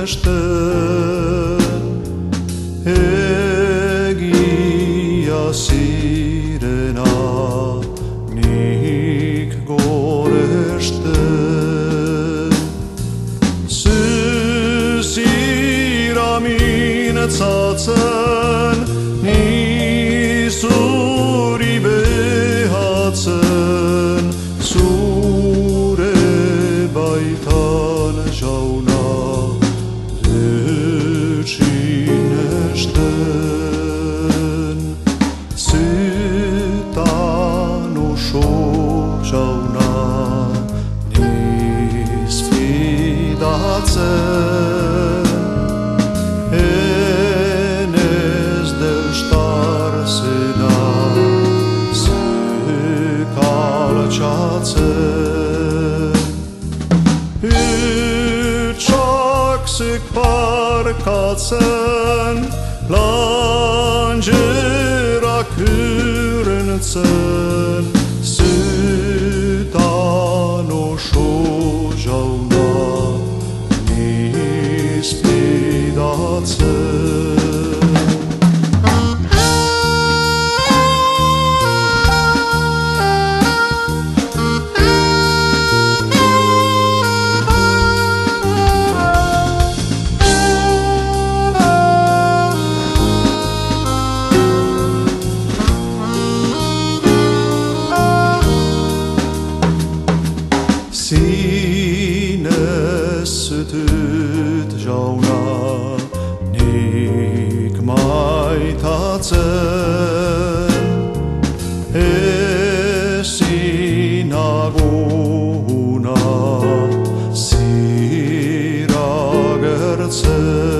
Egia sirena nik goresten Zuzira minetzatzen ni zuri behatzen Zure baitan jauna Zutan oso jauna niz fidatzen Enez deustar zena zuk altxatzen Hutsak zuk parkatzen Langerak hürrentzen Zutan oso jauna niz fidatzen Zinez zutut jauna nik maitatzen Ezinago una ziragertzen